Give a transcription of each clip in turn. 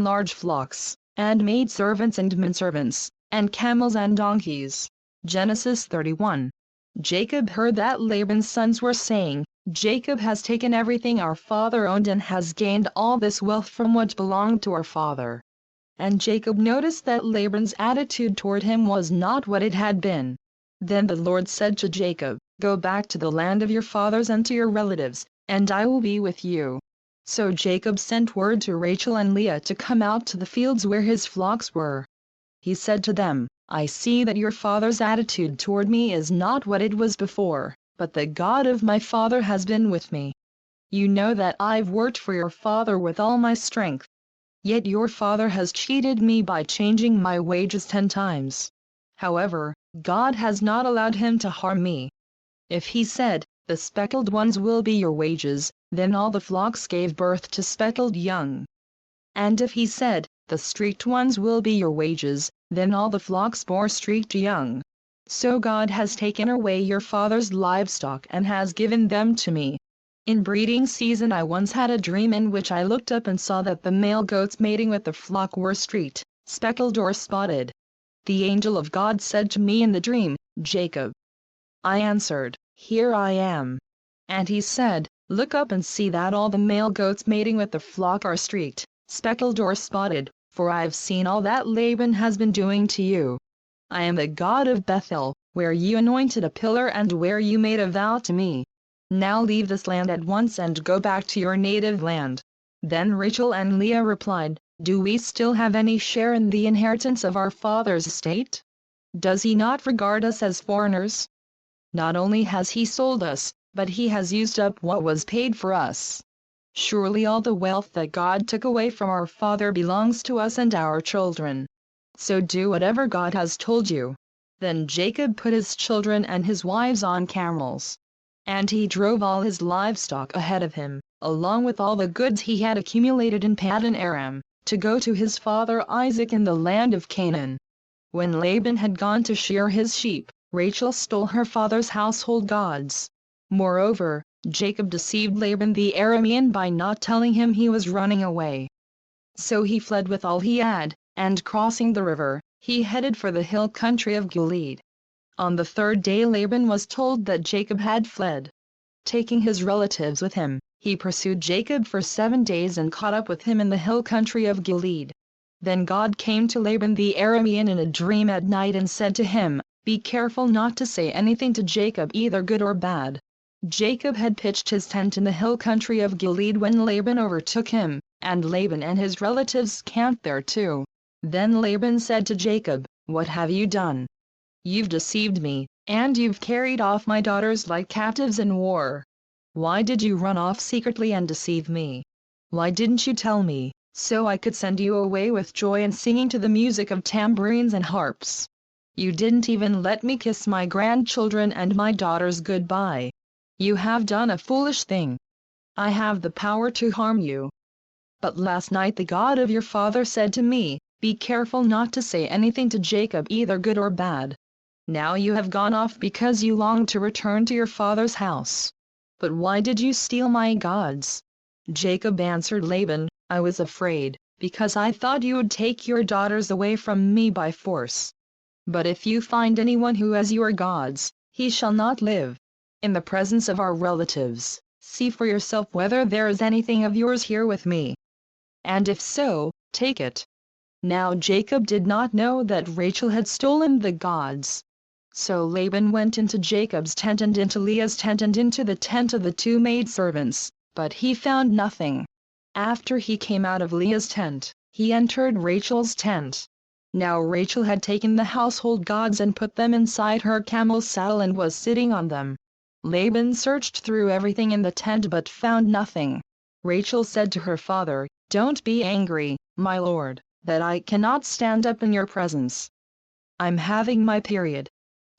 large flocks, and maidservants and menservants, and camels and donkeys. Genesis 31. Jacob heard that Laban's sons were saying, "Jacob has taken everything our father owned and has gained all this wealth from what belonged to our father." And Jacob noticed that Laban's attitude toward him was not what it had been. Then the Lord said to Jacob, "Go back to the land of your fathers and to your relatives, and I will be with you." So Jacob sent word to Rachel and Leah to come out to the fields where his flocks were. He said to them, "I see that your father's attitude toward me is not what it was before, but the God of my father has been with me. You know that I've worked for your father with all my strength. Yet your father has cheated me by changing my wages 10 times. However, God has not allowed him to harm me. If he said, 'The speckled ones will be your wages,' then all the flocks gave birth to speckled young. And if he said, 'The streaked ones will be your wages,' then all the flocks bore streaked young. So God has taken away your father's livestock and has given them to me. In breeding season I once had a dream in which I looked up and saw that the male goats mating with the flock were streaked, speckled or spotted. The angel of God said to me in the dream, 'Jacob.' I answered, 'Here I am.' And he said, 'Look up and see that all the male goats mating with the flock are streaked, speckled or spotted, for I have seen all that Laban has been doing to you. I am the God of Bethel, where you anointed a pillar and where you made a vow to me. Now leave this land at once and go back to your native land.' Then Rachel and Leah replied, 'Do we still have any share in the inheritance of our father's estate? Does he not regard us as foreigners? Not only has he sold us, but he has used up what was paid for us. Surely all the wealth that God took away from our father belongs to us and our children. So do whatever God has told you.' Then Jacob put his children and his wives on camels. And he drove all his livestock ahead of him, along with all the goods he had accumulated in Paddan Aram, to go to his father Isaac in the land of Canaan. When Laban had gone to shear his sheep, Rachel stole her father's household gods. Moreover, Jacob deceived Laban the Aramean by not telling him he was running away. So he fled with all he had, and crossing the river, he headed for the hill country of Gilead. On the 3rd day Laban was told that Jacob had fled. Taking his relatives with him, he pursued Jacob for 7 days and caught up with him in the hill country of Gilead. Then God came to Laban the Aramean in a dream at night and said to him, 'Be careful not to say anything to Jacob, either good or bad.' Jacob had pitched his tent in the hill country of Gilead when Laban overtook him, and Laban and his relatives camped there too. Then Laban said to Jacob, 'What have you done? You've deceived me, and you've carried off my daughters like captives in war. Why did you run off secretly and deceive me? Why didn't you tell me, so I could send you away with joy and singing to the music of tambourines and harps? You didn't even let me kiss my grandchildren and my daughters goodbye. You have done a foolish thing. I have the power to harm you. But last night the God of your father said to me, "Be careful not to say anything to Jacob, either good or bad." Now you have gone off because you long to return to your father's house. But why did you steal my gods?' Jacob answered Laban, 'I was afraid, because I thought you would take your daughters away from me by force. But if you find anyone who has your gods, he shall not live. In the presence of our relatives, see for yourself whether there is anything of yours here with me. And if so, take it.' Now Jacob did not know that Rachel had stolen the gods. So Laban went into Jacob's tent and into Leah's tent and into the tent of the 2 maidservants, but he found nothing. After he came out of Leah's tent, he entered Rachel's tent. Now Rachel had taken the household gods and put them inside her camel's saddle and was sitting on them. Laban searched through everything in the tent but found nothing. Rachel said to her father, 'Don't be angry, my lord, that I cannot stand up in your presence. I'm having my period.'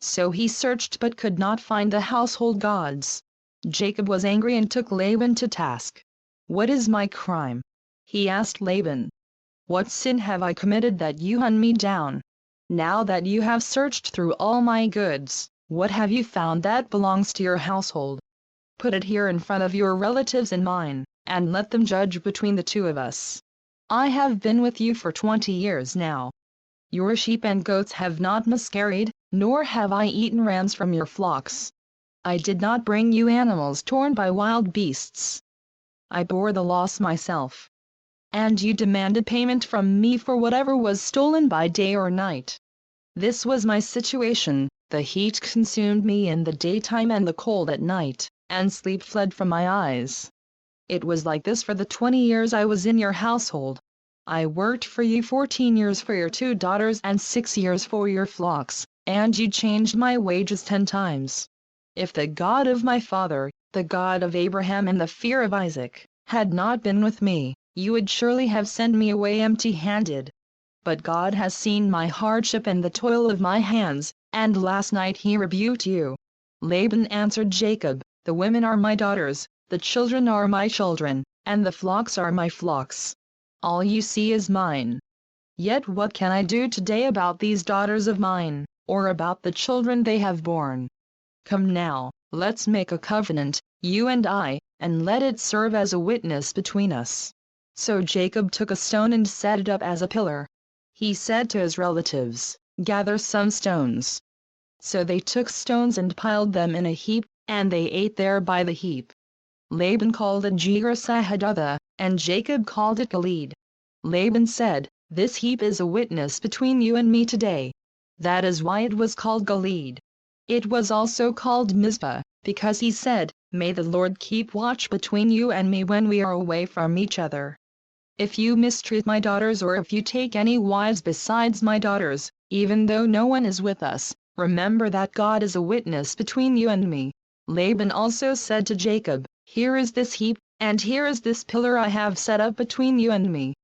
So he searched but could not find the household gods. Jacob was angry and took Laban to task. 'What is my crime?' he asked Laban. 'What sin have I committed that you hunt me down? Now that you have searched through all my goods, what have you found that belongs to your household? Put it here in front of your relatives and mine, and let them judge between the 2 of us.' I have been with you for 20 years now. Your sheep and goats have not miscarried, nor have I eaten rams from your flocks. I did not bring you animals torn by wild beasts. I bore the loss myself. And you demanded payment from me for whatever was stolen by day or night. This was my situation: the heat consumed me in the daytime and the cold at night, and sleep fled from my eyes. It was like this for the 20 years I was in your household. I worked for you 14 years for your 2 daughters and 6 years for your flocks, and you changed my wages 10 times. If the God of my father, the God of Abraham and the fear of Isaac, had not been with me, you would surely have sent me away empty-handed. But God has seen my hardship and the toil of my hands, and last night he rebuked you. Laban answered Jacob, the women are my daughters, the children are my children, and the flocks are my flocks. All you see is mine. Yet what can I do today about these daughters of mine, or about the children they have borne? Come now, let's make a covenant, you and I, and let it serve as a witness between us. So Jacob took a stone and set it up as a pillar. He said to his relatives, gather some stones. So they took stones and piled them in a heap, and they ate there by the heap. Laban called it Jegar-sahadutha, and Jacob called it Gilead. Laban said, this heap is a witness between you and me today. That is why it was called Gilead. It was also called Mizpah, because he said, may the Lord keep watch between you and me when we are away from each other. If you mistreat my daughters or if you take any wives besides my daughters, even though no one is with us, remember that God is a witness between you and me. Laban also said to Jacob, here is this heap, and here is this pillar I have set up between you and me.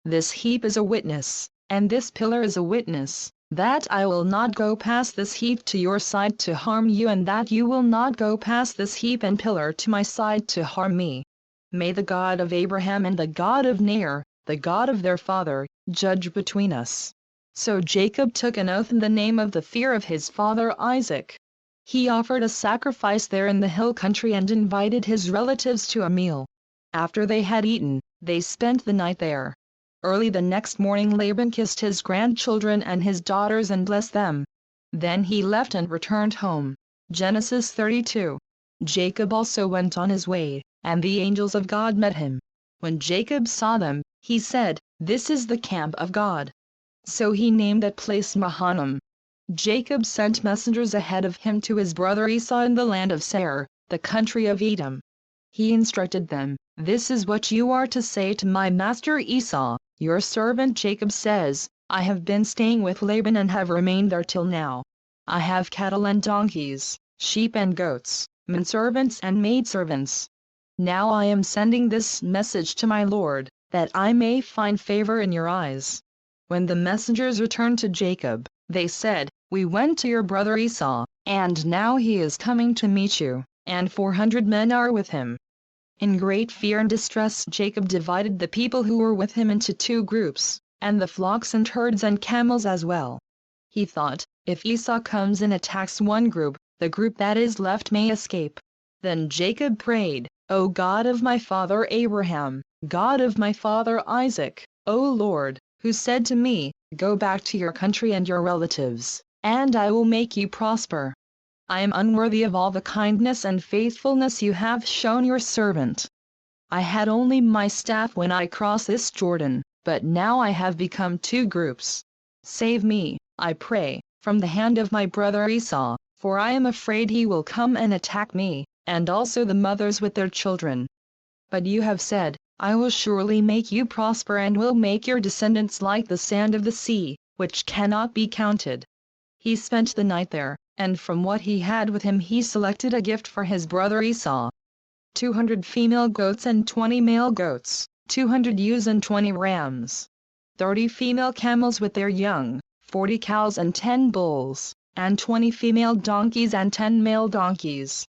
This heap is a witness, and this pillar is a witness, that I will not go past this heap to your side to harm you, and that you will not go past this heap and pillar to my side to harm me. May the God of Abraham and the God of Nahor, the God of their father, judge between us. So Jacob took an oath in the name of the fear of his father Isaac. He offered a sacrifice there in the hill country and invited his relatives to a meal. After they had eaten, they spent the night there. Early the next morning Laban kissed his grandchildren and his daughters and blessed them. Then he left and returned home. Genesis 32. Jacob also went on his way, and the angels of God met him. When Jacob saw them, he said, this is the camp of God. So he named that place Mahanaim. Jacob sent messengers ahead of him to his brother Esau in the land of Seir, the country of Edom. He instructed them, this is what you are to say to my master Esau, your servant Jacob says, I have been staying with Laban and have remained there till now. I have cattle and donkeys, sheep and goats, menservants and maidservants. Now I am sending this message to my lord, that I may find favor in your eyes. When the messengers returned to Jacob, they said, we went to your brother Esau, and now he is coming to meet you, and 400 men are with him. In great fear and distress Jacob divided the people who were with him into 2 groups, and the flocks and herds and camels as well. He thought, if Esau comes and attacks one group, the group that is left may escape. Then Jacob prayed, O God of my father Abraham, God of my father Isaac, O Lord, who said to me, go back to your country and your relatives, and I will make you prosper. I am unworthy of all the kindness and faithfulness you have shown your servant. I had only my staff when I crossed this Jordan, but now I have become 2 groups. Save me, I pray, from the hand of my brother Esau, for I am afraid he will come and attack me, and also the mothers with their children. But you have said, I will surely make you prosper and will make your descendants like the sand of the sea, which cannot be counted. He spent the night there, and from what he had with him he selected a gift for his brother Esau. 200 female goats and 20 male goats, 200 ewes and 20 rams. 30 female camels with their young, 40 cows and 10 bulls, and 20 female donkeys and 10 male donkeys.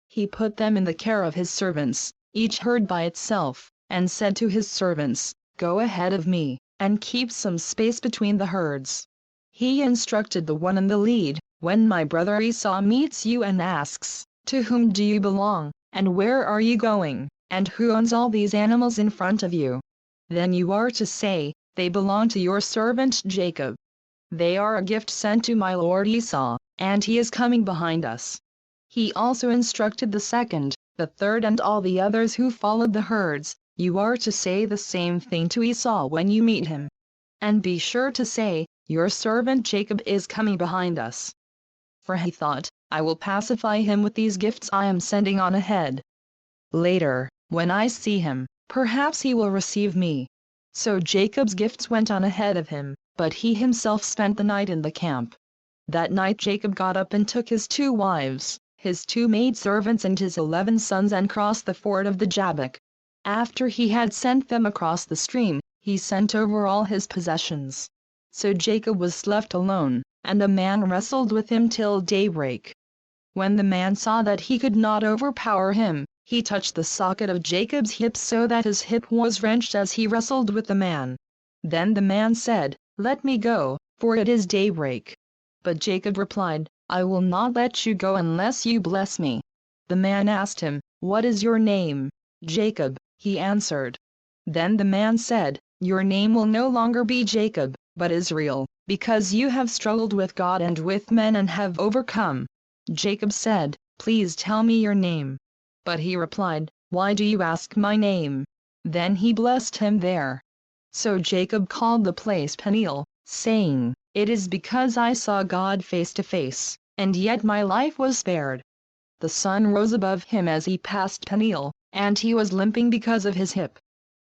He put them in the care of his servants, each herd by itself, and said to his servants, go ahead of me, and keep some space between the herds. He instructed the one in the lead, when my brother Esau meets you and asks, to whom do you belong, and where are you going, and who owns all these animals in front of you? Then you are to say, they belong to your servant Jacob. They are a gift sent to my lord Esau, and he is coming behind us. He also instructed the second, the third and all the others who followed the herds, you are to say the same thing to Esau when you meet him. And be sure to say, your servant Jacob is coming behind us. For he thought, I will pacify him with these gifts I am sending on ahead. Later, when I see him, perhaps he will receive me. So Jacob's gifts went on ahead of him, but he himself spent the night in the camp. That night Jacob got up and took his 2 wives, his 2 maidservants and his 11 sons and crossed the ford of the Jabbok. After he had sent them across the stream, he sent over all his possessions. So Jacob was left alone, and a man wrestled with him till daybreak. When the man saw that he could not overpower him, he touched the socket of Jacob's hip so that his hip was wrenched as he wrestled with the man. Then the man said, Let me go, for it is daybreak. But Jacob replied, I will not let you go unless you bless me. The man asked him, What is your name? Jacob, he answered. Then the man said, Your name will no longer be Jacob, but Israel, because you have struggled with God and with men and have overcome. Jacob said, Please tell me your name. But he replied, Why do you ask my name? Then he blessed him there. So Jacob called the place Peniel, saying, It is because I saw God face to face, and yet my life was spared. The sun rose above him as he passed Peniel, and he was limping because of his hip.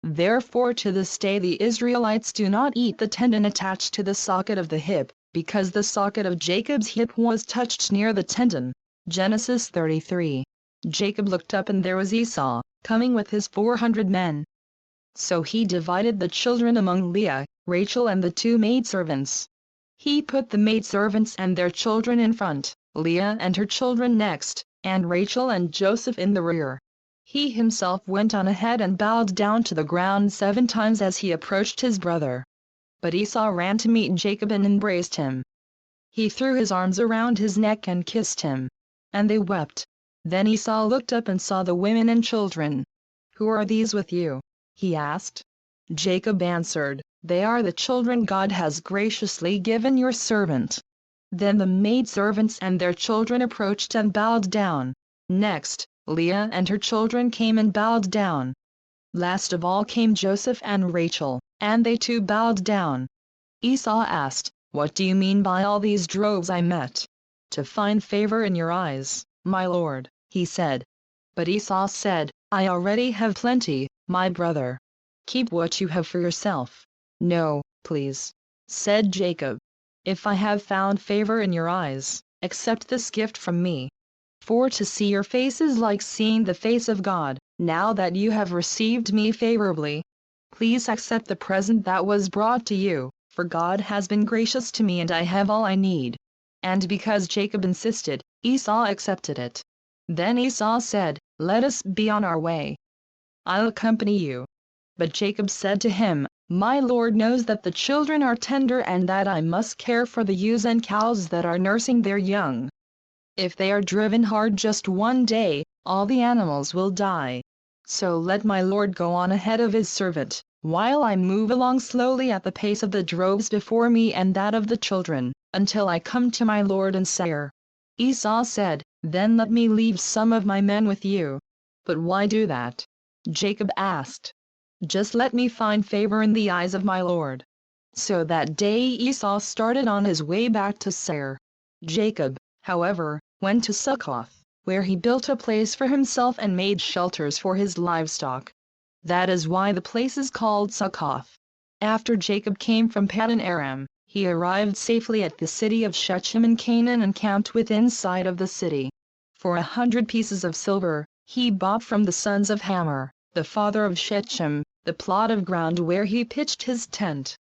Therefore to this day the Israelites do not eat the tendon attached to the socket of the hip, because the socket of Jacob's hip was touched near the tendon. Genesis 33. Jacob looked up and there was Esau, coming with his 400 men. So he divided the children among Leah, Rachel and the 2 maidservants. He put the maidservants and their children in front, Leah and her children next, and Rachel and Joseph in the rear. He himself went on ahead and bowed down to the ground 7 times as he approached his brother. But Esau ran to meet Jacob and embraced him. He threw his arms around his neck and kissed him. And they wept. Then Esau looked up and saw the women and children. Who are these with you? He asked. Jacob answered, They are the children God has graciously given your servant. Then the maidservants and their children approached and bowed down. Next, Leah and her children came and bowed down. Last of all came Joseph and Rachel, and they too bowed down. Esau asked, What do you mean by all these droves I met? To find favor in your eyes, my lord, he said. But Esau said, I already have plenty, my brother. Keep what you have for yourself. No, please, said Jacob. If I have found favor in your eyes, accept this gift from me. For to see your face is like seeing the face of God. Now that you have received me favorably, please accept the present that was brought to you, for God has been gracious to me and I have all I need. And because Jacob insisted, Esau accepted it. Then Esau said, Let us be on our way. I'll accompany you. But Jacob said to him, My Lord knows that the children are tender and that I must care for the ewes and cows that are nursing their young. If they are driven hard just one day, all the animals will die. So let my Lord go on ahead of his servant, while I move along slowly at the pace of the droves before me and that of the children, until I come to my Lord in Seir. Esau said, Then let me leave some of my men with you. But why do that? Jacob asked. Just let me find favor in the eyes of my Lord. So that day Esau started on his way back to Seir. Jacob, however, went to Succoth, where he built a place for himself and made shelters for his livestock. That is why the place is called Succoth. After Jacob came from Paddan Aram, he arrived safely at the city of Shechem in Canaan and camped within sight of the city. For 100 pieces of silver, he bought from the sons of Hamor, the father of Shechem, the plot of ground where he pitched his tent.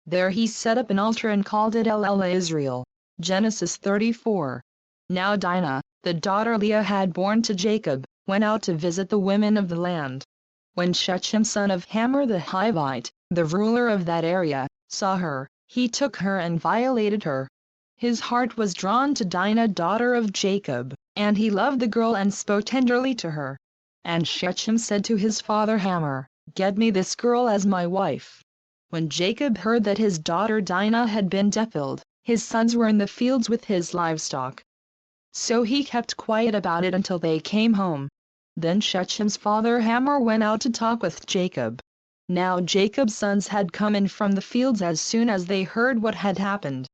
There he set up an altar and called it El Israel. Genesis 34. Now Dinah, the daughter Leah had borne to Jacob, went out to visit the women of the land. When Shechem son of Hamor the Hivite, the ruler of that area, saw her, he took her and violated her. His heart was drawn to Dinah daughter of Jacob, and he loved the girl and spoke tenderly to her. And Shechem said to his father Hamor, Get me this girl as my wife." When Jacob heard that his daughter Dinah had been defiled, his sons were in the fields with his livestock. So he kept quiet about it until they came home. Then Shechem's father Hamor went out to talk with Jacob. Now Jacob's sons had come in from the fields as soon as they heard what had happened.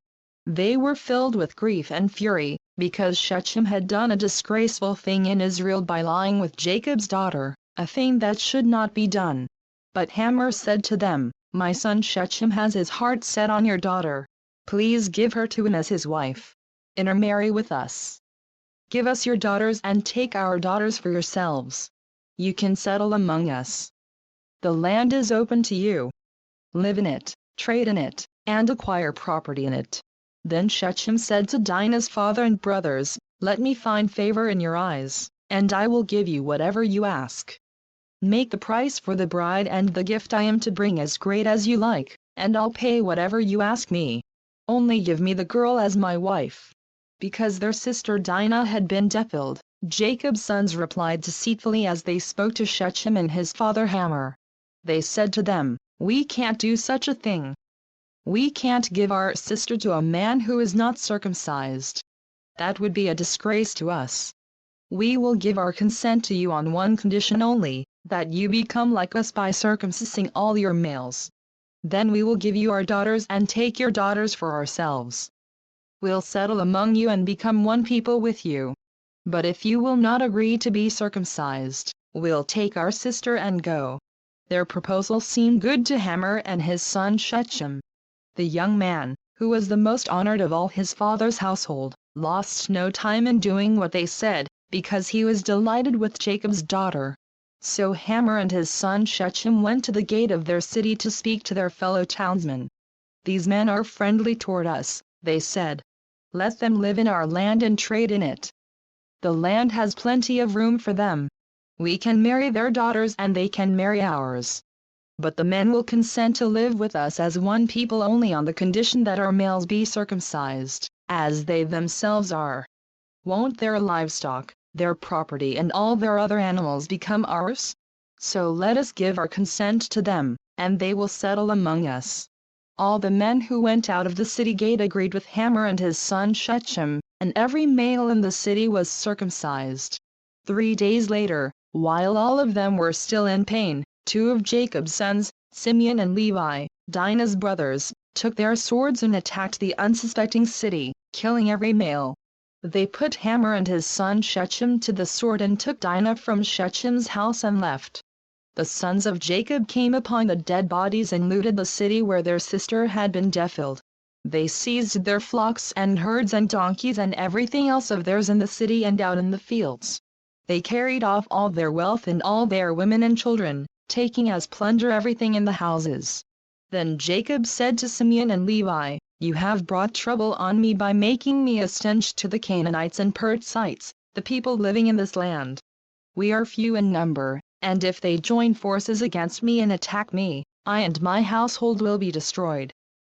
They were filled with grief and fury, because Shechem had done a disgraceful thing in Israel by lying with Jacob's daughter, a thing that should not be done. But Hamor said to them, "My son Shechem has his heart set on your daughter. Please give her to him as his wife. Intermarry with us. Give us your daughters and take our daughters for yourselves. You can settle among us. The land is open to you. Live in it, trade in it, and acquire property in it." Then Shechem said to Dinah's father and brothers, "Let me find favor in your eyes, and I will give you whatever you ask. Make the price for the bride and the gift I am to bring as great as you like, and I'll pay whatever you ask me. Only give me the girl as my wife." Because their sister Dinah had been defiled, Jacob's sons replied deceitfully as they spoke to Shechem and his father Hamor. They said to them, "We can't do such a thing. We can't give our sister to a man who is not circumcised. That would be a disgrace to us. We will give our consent to you on one condition only, that you become like us by circumcising all your males. Then we will give you our daughters and take your daughters for ourselves. We'll settle among you and become one people with you. But if you will not agree to be circumcised, we'll take our sister and go." Their proposal seemed good to Hamor and his son Shechem. The young man, who was the most honored of all his father's household, lost no time in doing what they said, because he was delighted with Jacob's daughter. So Hamor and his son Shechem went to the gate of their city to speak to their fellow townsmen. "These men are friendly toward us," they said. "Let them live in our land and trade in it. The land has plenty of room for them. We can marry their daughters and they can marry ours. But the men will consent to live with us as one people only on the condition that our males be circumcised, as they themselves are. Won't their livestock, their property and all their other animals become ours? So let us give our consent to them, and they will settle among us." All the men who went out of the city gate agreed with Hamor and his son Shechem, and every male in the city was circumcised. 3 days later, while all of them were still in pain, 2 of Jacob's sons, Simeon and Levi, Dinah's brothers, took their swords and attacked the unsuspecting city, killing every male. They put Hamor and his son Shechem to the sword and took Dinah from Shechem's house and left. The sons of Jacob came upon the dead bodies and looted the city where their sister had been defiled. They seized their flocks and herds and donkeys and everything else of theirs in the city and out in the fields. They carried off all their wealth and all their women and children, taking as plunder everything in the houses. Then Jacob said to Simeon and Levi, "You have brought trouble on me by making me a stench to the Canaanites and Perizzites, the people living in this land. We are few in number, and if they join forces against me and attack me, I and my household will be destroyed."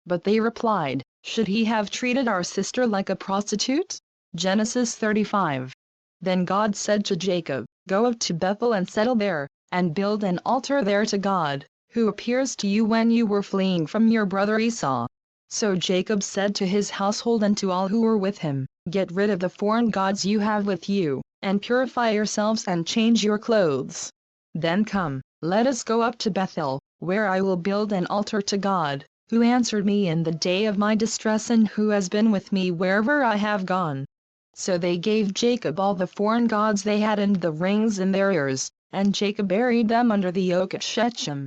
But they replied, "Should he have treated our sister like a prostitute?" Genesis 35. Then God said to Jacob, "Go up to Bethel and settle there, and build an altar there to God, who appears to you when you were fleeing from your brother Esau." So Jacob said to his household and to all who were with him, "Get rid of the foreign gods you have with you, and purify yourselves and change your clothes. Then come, let us go up to Bethel, where I will build an altar to God, who answered me in the day of my distress and who has been with me wherever I have gone." So they gave Jacob all the foreign gods they had and the rings in their ears, and Jacob buried them under the oak at Shechem.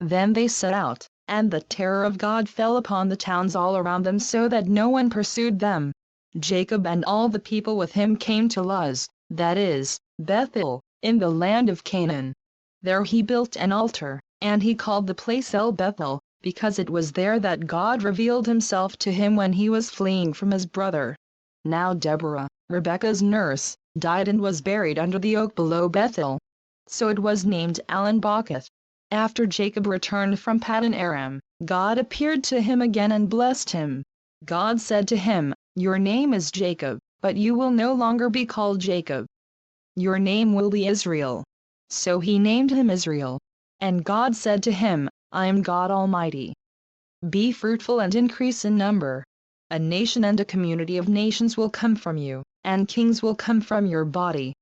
Then they set out, and the terror of God fell upon the towns all around them so that no one pursued them. Jacob and all the people with him came to Luz, that is, Bethel, in the land of Canaan. There he built an altar, and he called the place El Bethel, because it was there that God revealed himself to him when he was fleeing from his brother. Now Deborah, Rebekah's nurse, died and was buried under the oak below Bethel. So it was named Alan-Bakuth. After Jacob returned from Paddan Aram, God appeared to him again and blessed him. God said to him, "Your name is Jacob, but you will no longer be called Jacob. Your name will be Israel." So he named him Israel. And God said to him, I am God Almighty. Be fruitful and increase in number. A nation and a community of nations will come from you, and kings will come from your body.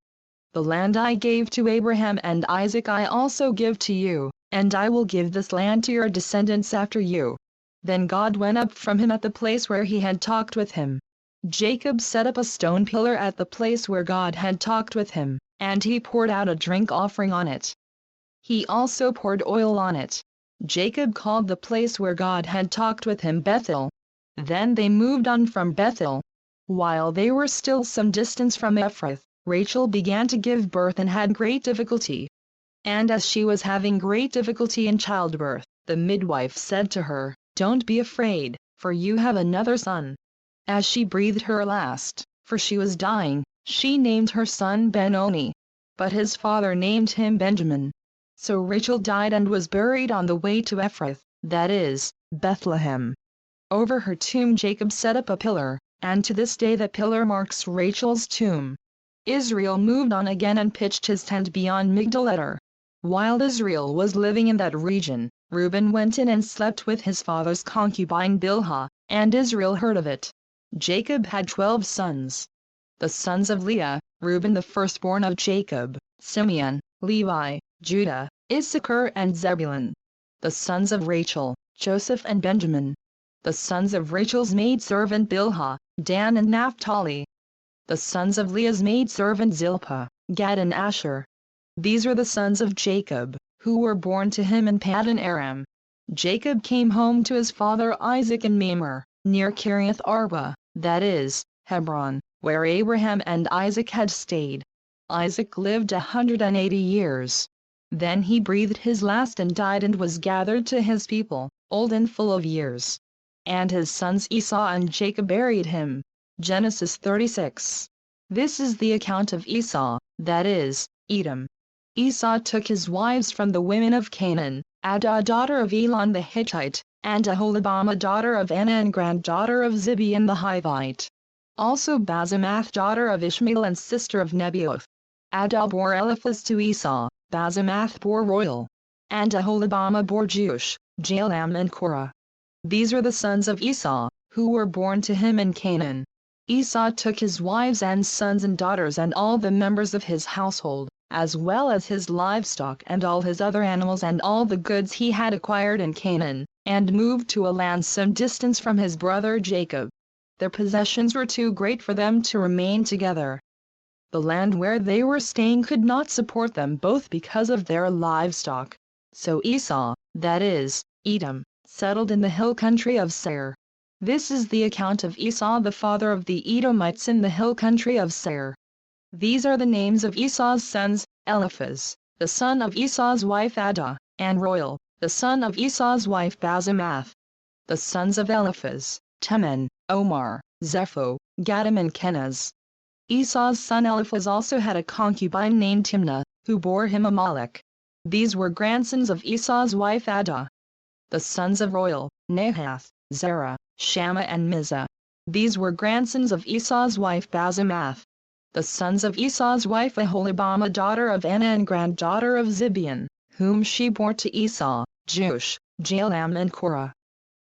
The land I gave to Abraham and Isaac I also give to you, and I will give this land to your descendants after you. Then God went up from him at the place where he had talked with him. Jacob set up a stone pillar at the place where God had talked with him, and he poured out a drink offering on it. He also poured oil on it. Jacob called the place where God had talked with him Bethel. Then they moved on from Bethel. While they were still some distance from Ephrath, Rachel began to give birth and had great difficulty. And as she was having great difficulty in childbirth, the midwife said to her, Don't be afraid, for you have another son. As she breathed her last, for she was dying, she named her son Benoni. But his father named him Benjamin. So Rachel died and was buried on the way to Ephrath, that is, Bethlehem. Over her tomb Jacob set up a pillar, and to this day the pillar marks Rachel's tomb. Israel moved on again and pitched his tent beyond Migdal-eder. While Israel was living in that region, Reuben went in and slept with his father's concubine Bilhah, and Israel heard of it. Jacob had 12 sons. The sons of Leah, Reuben the firstborn of Jacob, Simeon, Levi, Judah, Issachar and Zebulun. The sons of Rachel, Joseph and Benjamin. The sons of Rachel's maidservant Bilhah, Dan and Naphtali. The sons of Leah's maidservant Zilpah, Gad and Asher. These are the sons of Jacob, who were born to him in Paddan Aram. Jacob came home to his father Isaac in Mamre, near Kiriath Arba, that is, Hebron, where Abraham and Isaac had stayed. Isaac lived 180 years. Then he breathed his last and died and was gathered to his people, old and full of years. And his sons Esau and Jacob buried him. Genesis 36. This is the account of Esau, that is, Edom. Esau took his wives from the women of Canaan, Adah daughter of Elon the Hittite, and Aholibamah daughter of Anna and granddaughter of Zibeon the Hivite. Also Basemath daughter of Ishmael and sister of Nebaioth. Adah bore Eliphaz to Esau, Basemath bore Royal. And Aholibamah bore Jeush, Jalam and Korah. These are the sons of Esau, who were born to him in Canaan. Esau took his wives and sons and daughters and all the members of his household, as well as his livestock and all his other animals and all the goods he had acquired in Canaan, and moved to a land some distance from his brother Jacob. Their possessions were too great for them to remain together. The land where they were staying could not support them both because of their livestock. So Esau, that is, Edom, settled in the hill country of Seir. This is the account of Esau the father of the Edomites in the hill country of Seir. These are the names of Esau's sons, Eliphaz, the son of Esau's wife Adah, and Royal, the son of Esau's wife Basemath. The sons of Eliphaz, Teman, Omar, Zepho, Gatam and Kenaz. Esau's son Eliphaz also had a concubine named Timnah, who bore him Amalek. These were grandsons of Esau's wife Adah. The sons of Royal, Nahath, Zerah, Shammah and Mizah. These were grandsons of Esau's wife Basemath. The sons of Esau's wife Aholibamah daughter of Anna and granddaughter of Zibeon, whom she bore to Esau, Jeush, Jalam and Korah.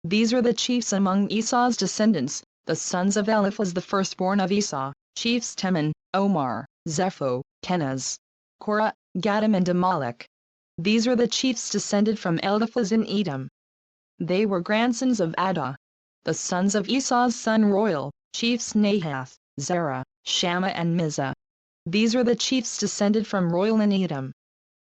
These are the chiefs among Esau's descendants, the sons of Eliphaz the firstborn of Esau, chiefs Teman, Omar, Zepho, Kenaz, Korah, Gatam and Amalek. These are the chiefs descended from Eliphaz in Edom. They were grandsons of Adah. The sons of Esau's son Royal, chiefs Nahath, Zerah, Shammah and Mizah. These are the chiefs descended from Royal in Edom.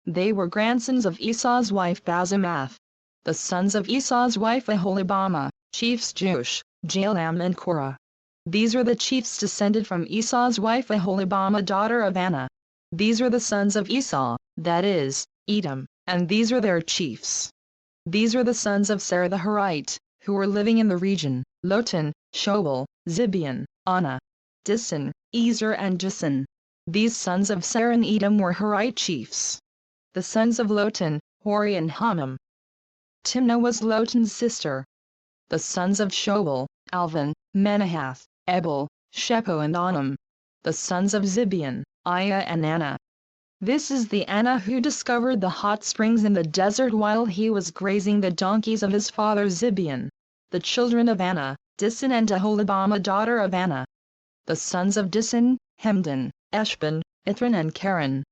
They were grandsons of Esau's wife Basemath. The sons of Esau's wife Aholibamah, chiefs Jeush, Jalam and Korah. These are the chiefs descended from Esau's wife Aholibamah daughter of Anna. These are the sons of Esau, that is, Edom, and these are their chiefs. These are the sons of Seir the Horite, who were living in the region, Lotan, Shobal, Zibeon, Anna, Disan, Ezer and Jason. These sons of Seir and Edom were Horite chiefs. The sons of Lotan, Hori and Hamam. Timnah was Lotan's sister. The sons of Shobal, Alvan, Menahath, Ebal, Shepo and Onam. The sons of Zibeon, Aiah and Anna. This is the Anna who discovered the hot springs in the desert while he was grazing the donkeys of his father Zibeon. The children of Anna, Disan and Aholibamah daughter of Anna. The sons of Disan, Hemdan, Eshban, Ithran and Karen.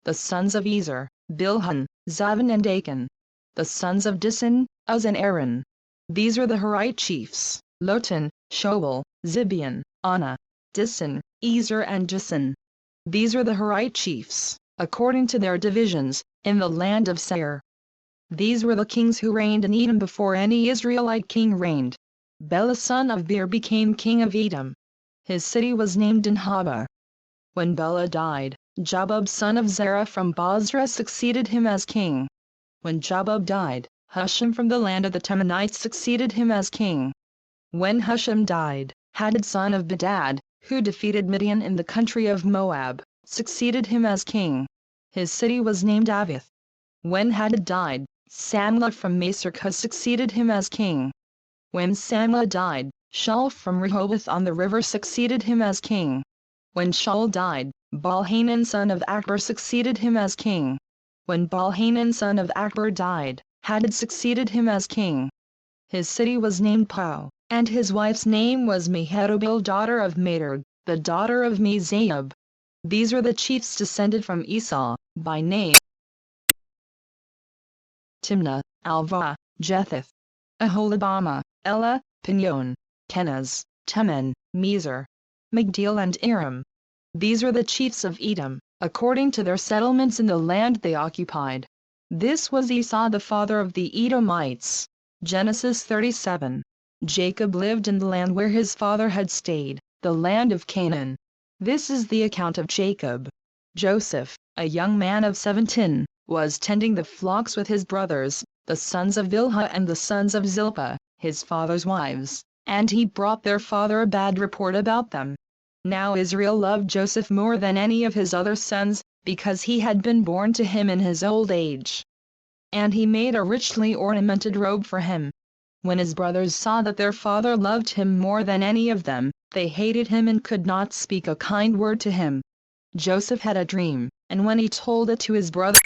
The sons of Ezer, Bilhan, Zavan and Achan. The sons of Disan, Uz and Aaron. These are the Horite chiefs, Lotan, Shoal, Zibeon, Anna, Disan, Ezer and Disan. These are the Horite chiefs, according to their divisions, in the land of Seir. These were the kings who reigned in Edom before any Israelite king reigned. Bela son of Beer became king of Edom. His city was named Dinhaba. When Bela died, Jabub son of Zerah from Bozrah succeeded him as king. When Jabub died, Husham from the land of the Temanites succeeded him as king. When Husham died, Hadad son of Bedad, who defeated Midian in the country of Moab, succeeded him as king. His city was named Avith. When Hadad died, Samlah from Masrekah succeeded him as king. When Samlah died, Shaul from Rehoboth on the river succeeded him as king. When Shaul died, Baal-Hanan son of Akbar succeeded him as king. When Baal-Hanan son of Akbar died, Hadad succeeded him as king. His city was named Pau, and his wife's name was Mehetabel daughter of Mater, the daughter of Mezahab. These are the chiefs descended from Esau, by name: Timnah, Alvah, Jetheth, Aholibamah, Elah, Pinion, Kenaz, Teman, Mezer, Migdal and Aram. These are the chiefs of Edom, according to their settlements in the land they occupied. This was Esau the father of the Edomites. Genesis 37. Jacob lived in the land where his father had stayed, the land of Canaan. This is the account of Jacob. Joseph, a young man of 17, was tending the flocks with his brothers, the sons of Bilhah and the sons of Zilpah, his father's wives, and he brought their father a bad report about them. Now Israel loved Joseph more than any of his other sons, because he had been born to him in his old age. And he made a richly ornamented robe for him. When his brothers saw that their father loved him more than any of them, they hated him and could not speak a kind word to him. Joseph had a dream, and when he told it to his brothers,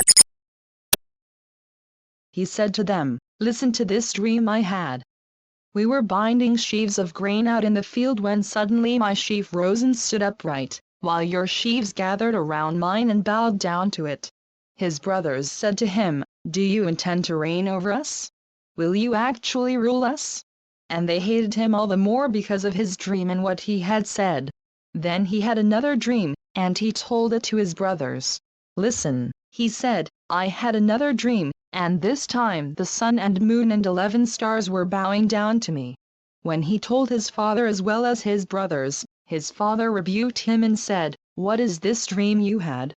he said to them, "Listen to this dream I had. We were binding sheaves of grain out in the field when suddenly my sheaf rose and stood upright, while your sheaves gathered around mine and bowed down to it." His brothers said to him, "Do you intend to reign over us? Will you actually rule us?" And they hated him all the more because of his dream and what he had said. Then he had another dream, and he told it to his brothers. "Listen," he said, "I had another dream, and this time the sun and moon and 11 stars were bowing down to me." When he told his father as well as his brothers, his father rebuked him and said, "What is this dream you had?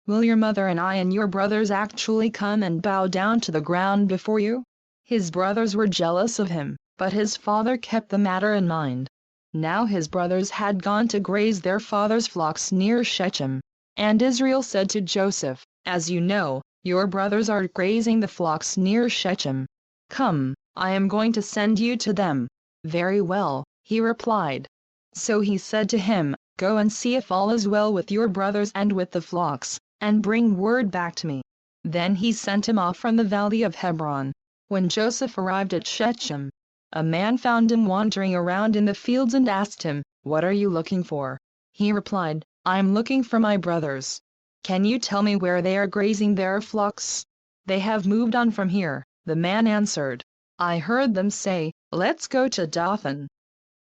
Will your mother and I and your brothers actually come and bow down to the ground before you?" His brothers were jealous of him, but his father kept the matter in mind. Now his brothers had gone to graze their father's flocks near Shechem. And Israel said to Joseph, "As you know, your brothers are grazing the flocks near Shechem. Come, I am going to send you to them." "Very well," he replied. So he said to him, "Go and see if all is well with your brothers and with the flocks, and bring word back to me." Then he sent him off from the valley of Hebron. When Joseph arrived at Shechem, a man found him wandering around in the fields and asked him, "What are you looking for?" He replied, "I'm looking for my brothers. Can you tell me where they are grazing their flocks?" "They have moved on from here," the man answered. "I heard them say, 'Let's go to Dothan.'"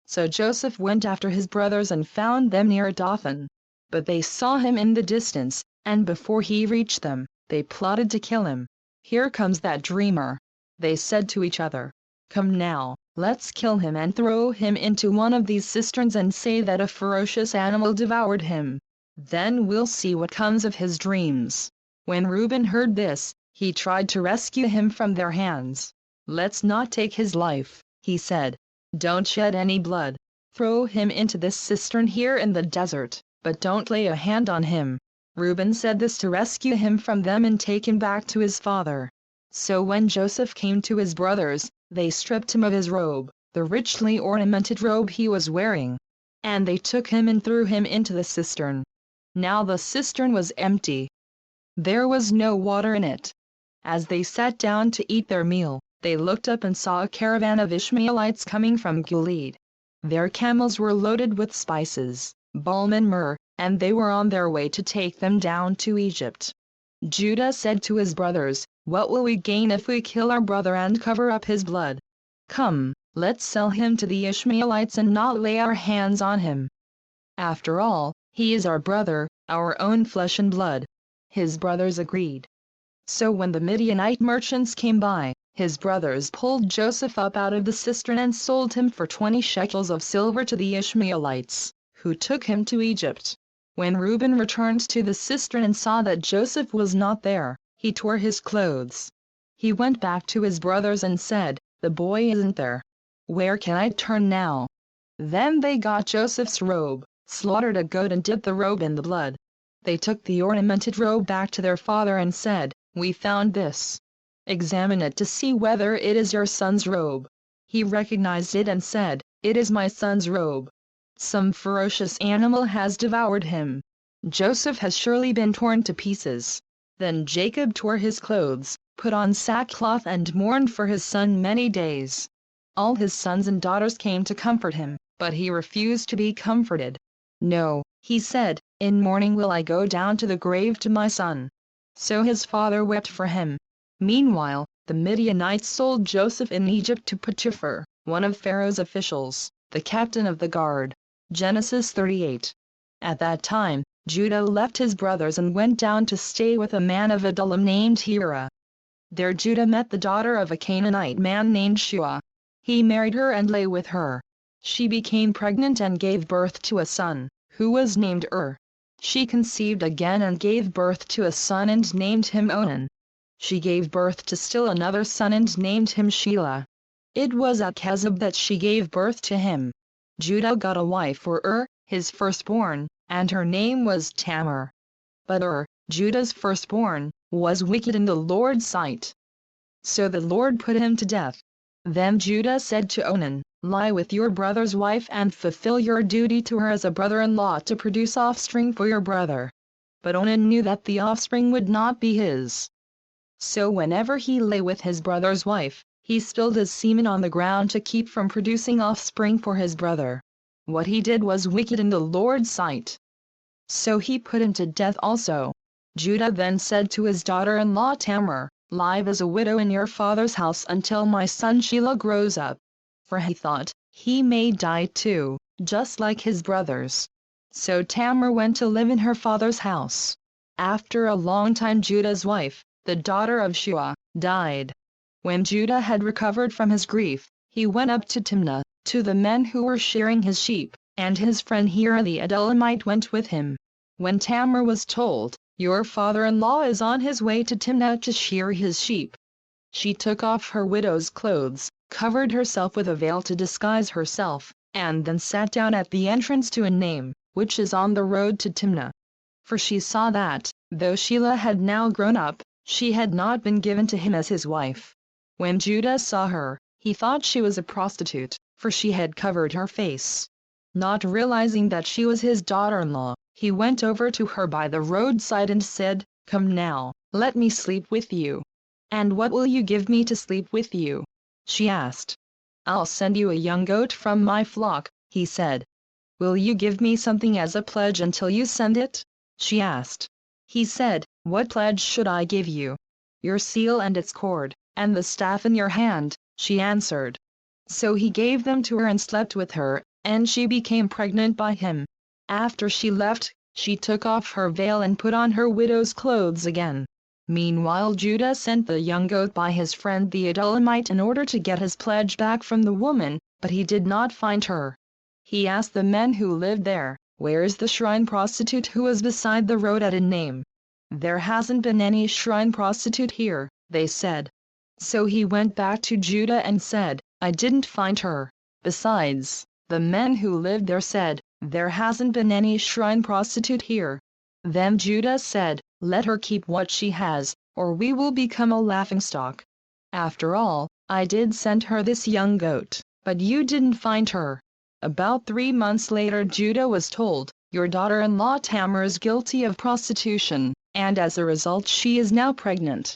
So Joseph went after his brothers and found them near Dothan. But they saw him in the distance, and before he reached them, they plotted to kill him. "Here comes that dreamer," they said to each other. "Come now, let's kill him and throw him into one of these cisterns and say that a ferocious animal devoured him. Then we'll see what comes of his dreams." When Reuben heard this, he tried to rescue him from their hands. "Let's not take his life," he said. "Don't shed any blood. Throw him into this cistern here in the desert, but don't lay a hand on him." Reuben said this to rescue him from them and take him back to his father. So when Joseph came to his brothers, they stripped him of his robe, the richly ornamented robe he was wearing. And they took him and threw him into the cistern. Now the cistern was empty. There was no water in it. As they sat down to eat their meal, they looked up and saw a caravan of Ishmaelites coming from Gilead. Their camels were loaded with spices, balm and myrrh, and they were on their way to take them down to Egypt. Judah said to his brothers, "What will we gain if we kill our brother and cover up his blood? Come, let's sell him to the Ishmaelites and not lay our hands on him. After all, he is our brother, our own flesh and blood." His brothers agreed. So when the Midianite merchants came by, his brothers pulled Joseph up out of the cistern and sold him for 20 shekels of silver to the Ishmaelites, who took him to Egypt. When Reuben returned to the cistern and saw that Joseph was not there, he tore his clothes. He went back to his brothers and said, "The boy isn't there. Where can I turn now?" Then they got Joseph's robe, slaughtered a goat and dipped the robe in the blood. They took the ornamented robe back to their father and said, "We found this. Examine it to see whether it is your son's robe." He recognized it and said, "It is my son's robe. Some ferocious animal has devoured him. Joseph has surely been torn to pieces." Then Jacob tore his clothes, put on sackcloth and mourned for his son many days. All his sons and daughters came to comfort him, but he refused to be comforted. "No," he said, "in mourning will I go down to the grave to my son." So his father wept for him. Meanwhile, the Midianites sold Joseph in Egypt to Potiphar, one of Pharaoh's officials, the captain of the guard. Genesis 38. At that time, Judah left his brothers and went down to stay with a man of Adullam named Hira. There Judah met the daughter of a Canaanite man named Shua. He married her and lay with her. She became pregnant and gave birth to a son, who was named She conceived again and gave birth to a son and named him Onan. She gave birth to still another son and named him Shelah. It was at Kezib that she gave birth to him. Judah got a wife for his firstborn, and her name was Tamar. But Judah's firstborn, was wicked in the Lord's sight. So the Lord put him to death. Then Judah said to Onan, "Lie with your brother's wife and fulfill your duty to her as a brother-in-law to produce offspring for your brother." But Onan knew that the offspring would not be his. So whenever he lay with his brother's wife, he spilled his semen on the ground to keep from producing offspring for his brother. What he did was wicked in the Lord's sight. So he put him to death also. Judah then said to his daughter-in-law Tamar, "Live as a widow in your father's house until my son Shelah grows up." For he thought, he may die too, just like his brothers. So Tamar went to live in her father's house. After a long time Judah's wife, the daughter of Shua, died. When Judah had recovered from his grief, he went up to Timnah, to the men who were shearing his sheep, and his friend Hira the Adullamite went with him. When Tamar was told, "Your father-in-law is on his way to Timnah to shear his sheep," she took off her widow's clothes, covered herself with a veil to disguise herself, and then sat down at the entrance to Enaim, which is on the road to Timnah. For she saw that, though Shelah had now grown up, she had not been given to him as his wife. When Judah saw her, he thought she was a prostitute, for she had covered her face. Not realizing that she was his daughter-in-law, he went over to her by the roadside and said, "Come now, let me sleep with you." "And what will you give me to sleep with you?" she asked. "I'll send you a young goat from my flock," he said. "Will you give me something as a pledge until you send it?" she asked. He said, "What pledge should I give you?" "Your seal and its cord, and the staff in your hand," she answered. So he gave them to her and slept with her, and she became pregnant by him. After she left, she took off her veil and put on her widow's clothes again. Meanwhile Judah sent the young goat by his friend the Adullamite in order to get his pledge back from the woman, but he did not find her. He asked the men who lived there, "Where is the shrine prostitute who was beside the road at Enaim?" "There hasn't been any shrine prostitute here," they said. So he went back to Judah and said, "I didn't find her." Besides, the men who lived there said, "There hasn't been any shrine prostitute here." Then Judah said, "Let her keep what she has, or we will become a laughingstock. After all, I did send her this young goat, but you didn't find her." About 3 months later Judah was told, "Your daughter-in-law Tamar is guilty of prostitution," and as a result she is now pregnant.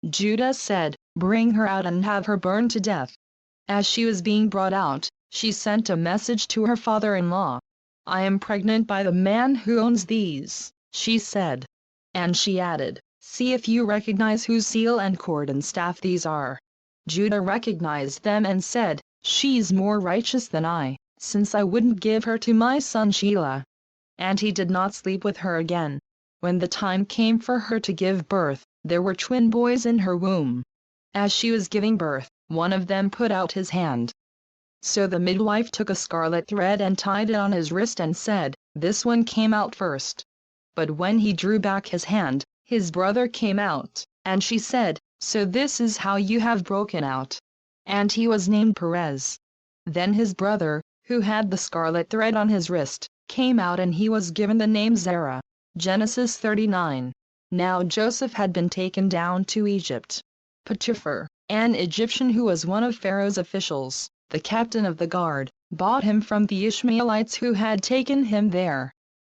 Judah said, "Bring her out and have her burned to death." As she was being brought out, she sent a message to her father-in-law. "I am pregnant by the man who owns these," she said. And she added, "See if you recognize whose seal and cord and staff these are." Judah recognized them and said, "She's more righteous than I, since I wouldn't give her to my son Shelah." And he did not sleep with her again. When the time came for her to give birth, there were twin boys in her womb. As she was giving birth, one of them put out his hand. So the midwife took a scarlet thread and tied it on his wrist and said, "This one came out first." But when he drew back his hand, his brother came out, and she said, "So this is how you have broken out." And he was named Perez. Then his brother, who had the scarlet thread on his wrist, came out and he was given the name Zerah. Genesis 39. Now Joseph had been taken down to Egypt. Potiphar, an Egyptian who was one of Pharaoh's officials, the captain of the guard, bought him from the Ishmaelites who had taken him there.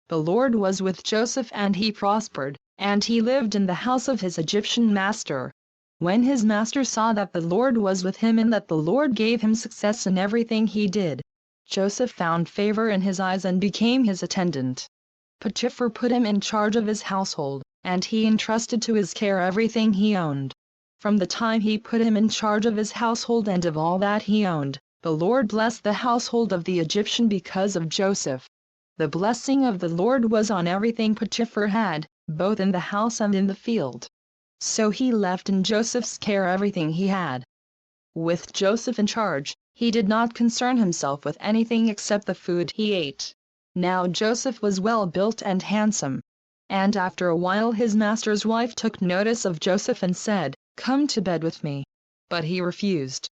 The Lord was with Joseph and he prospered, and he lived in the house of his Egyptian master. When his master saw that the Lord was with him and that the Lord gave him success in everything he did, Joseph found favor in his eyes and became his attendant. Potiphar put him in charge of his household, and he entrusted to his care everything he owned. From the time he put him in charge of his household and of all that he owned, the Lord blessed the household of the Egyptian because of Joseph. The blessing of the Lord was on everything Potiphar had, both in the house and in the field. So he left in Joseph's care everything he had. With Joseph in charge, he did not concern himself with anything except the food he ate. Now Joseph was well built and handsome. And after a while his master's wife took notice of Joseph and said, "Come to bed with me." But he refused.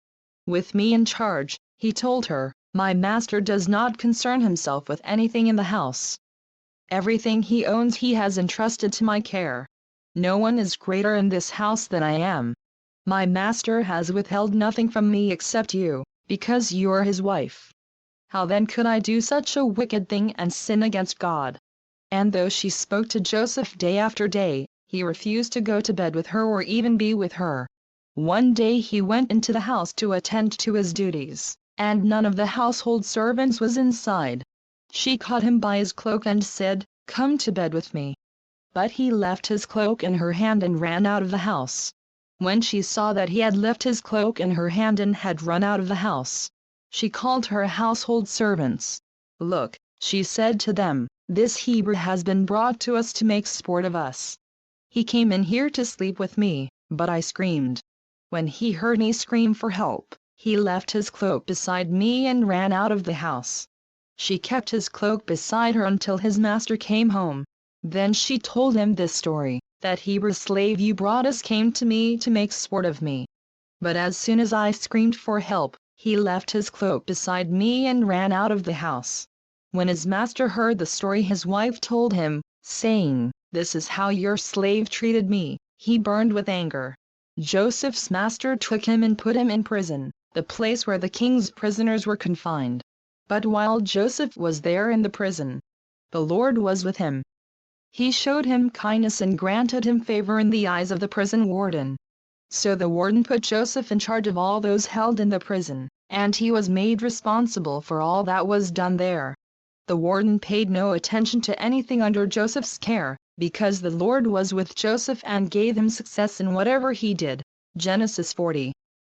"With me in charge," he told her, "my master does not concern himself with anything in the house. Everything he owns he has entrusted to my care. No one is greater in this house than I am. My master has withheld nothing from me except you, because you are his wife. How then could I do such a wicked thing and sin against God?" And though she spoke to Joseph day after day, he refused to go to bed with her or even be with her. One day he went into the house to attend to his duties, and none of the household servants was inside. She caught him by his cloak and said, "Come to bed with me." But he left his cloak in her hand and ran out of the house. When she saw that he had left his cloak in her hand and had run out of the house, she called her household servants. "Look," she said to them, "this Hebrew has been brought to us to make sport of us. He came in here to sleep with me, but I screamed. When he heard me scream for help, he left his cloak beside me and ran out of the house." She kept his cloak beside her until his master came home. Then she told him this story, "That Hebrew slave you brought us came to me to make sport of me. But as soon as I screamed for help, he left his cloak beside me and ran out of the house." When his master heard the story his wife told him, saying, "This is how your slave treated me," he burned with anger. Joseph's master took him and put him in prison, the place where the king's prisoners were confined. But while Joseph was there in the prison, the Lord was with him. He showed him kindness and granted him favor in the eyes of the prison warden. So the warden put Joseph in charge of all those held in the prison, and he was made responsible for all that was done there. The warden paid no attention to anything under Joseph's care, because the Lord was with Joseph and gave him success in whatever he did. Genesis 40.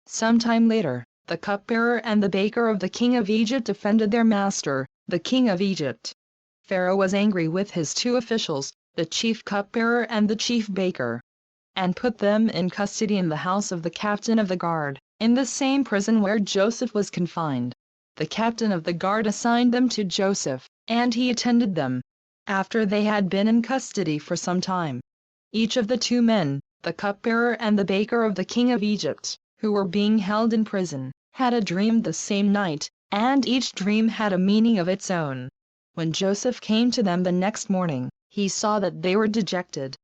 Some time later, the cupbearer and the baker of the king of Egypt offended their master, the king of Egypt. Pharaoh was angry with his two officials, the chief cupbearer and the chief baker, and put them in custody in the house of the captain of the guard, in the same prison where Joseph was confined. The captain of the guard assigned them to Joseph, and he attended them. After they had been in custody for some time, each of the two men, the cupbearer and the baker of the king of Egypt, who were being held in prison, had a dream the same night, and each dream had a meaning of its own. When Joseph came to them the next morning, he saw that they were dejected.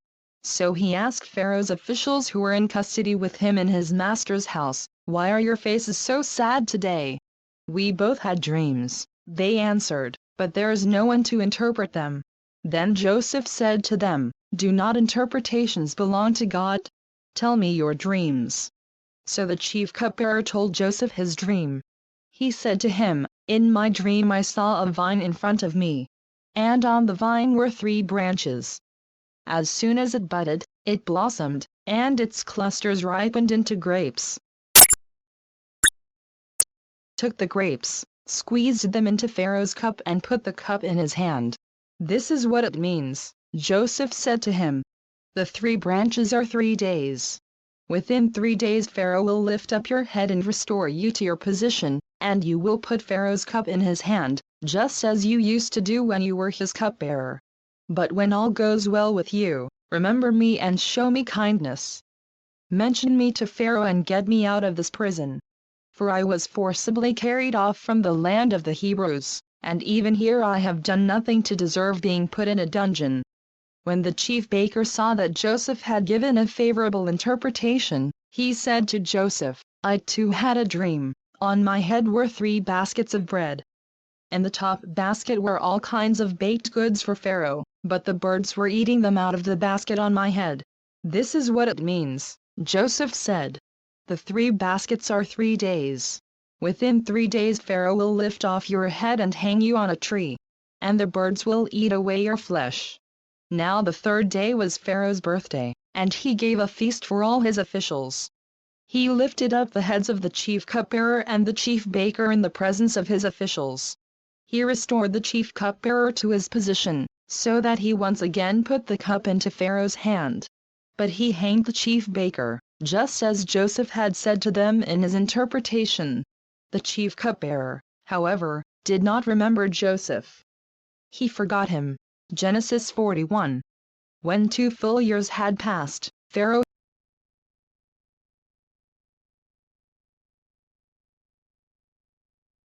So he asked Pharaoh's officials who were in custody with him in his master's house, "Why are your faces so sad today?" "We both had dreams," they answered, "but there is no one to interpret them." Then Joseph said to them, "Do not interpretations belong to God? Tell me your dreams." So the chief cupbearer told Joseph his dream. He said to him, "In my dream I saw a vine in front of me, and on the vine were 3 branches. As soon as it budded, it blossomed, and its clusters ripened into grapes. Took the grapes, squeezed them into Pharaoh's cup and put the cup in his hand. This is what it means." Joseph said to him, "The 3 branches are 3 days. Within 3 days Pharaoh will lift up your head and restore you to your position, and you will put Pharaoh's cup in his hand, just as you used to do when you were his cupbearer. But when all goes well with you, remember me and show me kindness. Mention me to Pharaoh and get me out of this prison. For I was forcibly carried off from the land of the Hebrews, and even here I have done nothing to deserve being put in a dungeon." When the chief baker saw that Joseph had given a favorable interpretation, he said to Joseph, "I too had a dream. On my head were 3 baskets of bread. In the top basket were all kinds of baked goods for Pharaoh, but the birds were eating them out of the basket on my head. This is what it means." Joseph said, "The 3 baskets are 3 days. Within 3 days Pharaoh will lift off your head and hang you on a tree, and the birds will eat away your flesh." Now the 3rd day was Pharaoh's birthday, and he gave a feast for all his officials. He lifted up the heads of the chief cupbearer and the chief baker in the presence of his officials. He restored the chief cupbearer to his position, so that he once again put the cup into Pharaoh's hand. But he hanged the chief baker, just as Joseph had said to them in his interpretation. The chief cupbearer, however, did not remember Joseph. He forgot him. Genesis 41. When 2 full years had passed, Pharaoh